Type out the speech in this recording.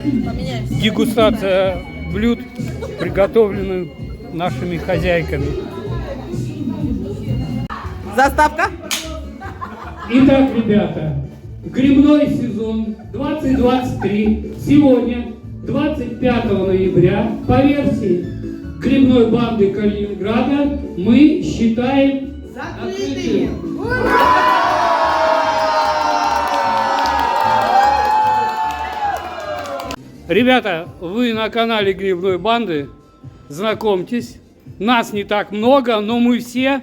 Дегустация блюд, приготовленных нашими хозяйками. Заставка. Итак, ребята, грибной сезон 2023 сегодня, 25 ноября, по версии грибной банды Калининграда, мы считаем закрытым. Ребята, вы на канале Грибной банды, знакомьтесь, нас не так много, но мы все...